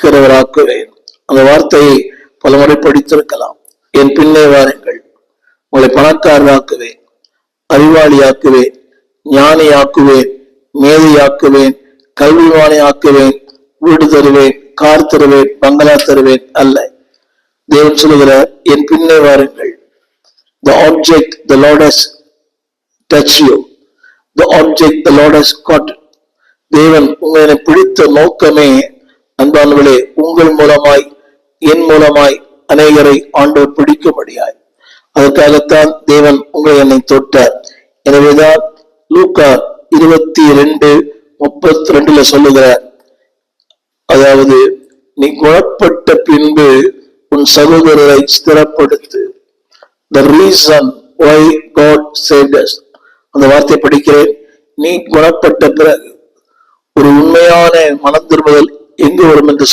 பிடிக்கிறவராக்குவேன். அந்த வார்த்தையை பலமுறை படித்திருக்கலாம். என் பின்னே வாருங்கள், உங்களை பணக்காரராக்குவேன், அறிவாளியாக்குவேன், ஞானியாக்குவேன், மேதையாக்குவேன், கல்விவானை ஆக்குவேன், வீடு தருவேன், கார் தருவேன், பங்களா தருவேன் அல்ல. தேவன் சொல்லுகிறார், என் பின்னே வாருங்கள். The object the Lord has touched you. The object the Lord has caught. தேவன் உங்களை பிடித்த நோக்கமே அன்பானவர்களே, உங்கள் மூலமாய் என் மூலமாய் அநேகரை ஆண்டவர் பிடிக்கும்படியாய். அதற்காகத்தான் தேவன் உங்களை என்னை தொட்டார். எனவேதான் லூக்கா 22:32 சொல்லுகிறார், அதாவது நீ குணப்பட்ட பின்பு உன் சகோதரரை ஸ்திரப்படுத்து. The reason why God saved us. அந்த வார்த்தை படிக்கிறேன். நீ குணப்பட்ட பிறகு ஒரு உண்மையான மனம் திரும்புதல் எங்கு வரும் என்று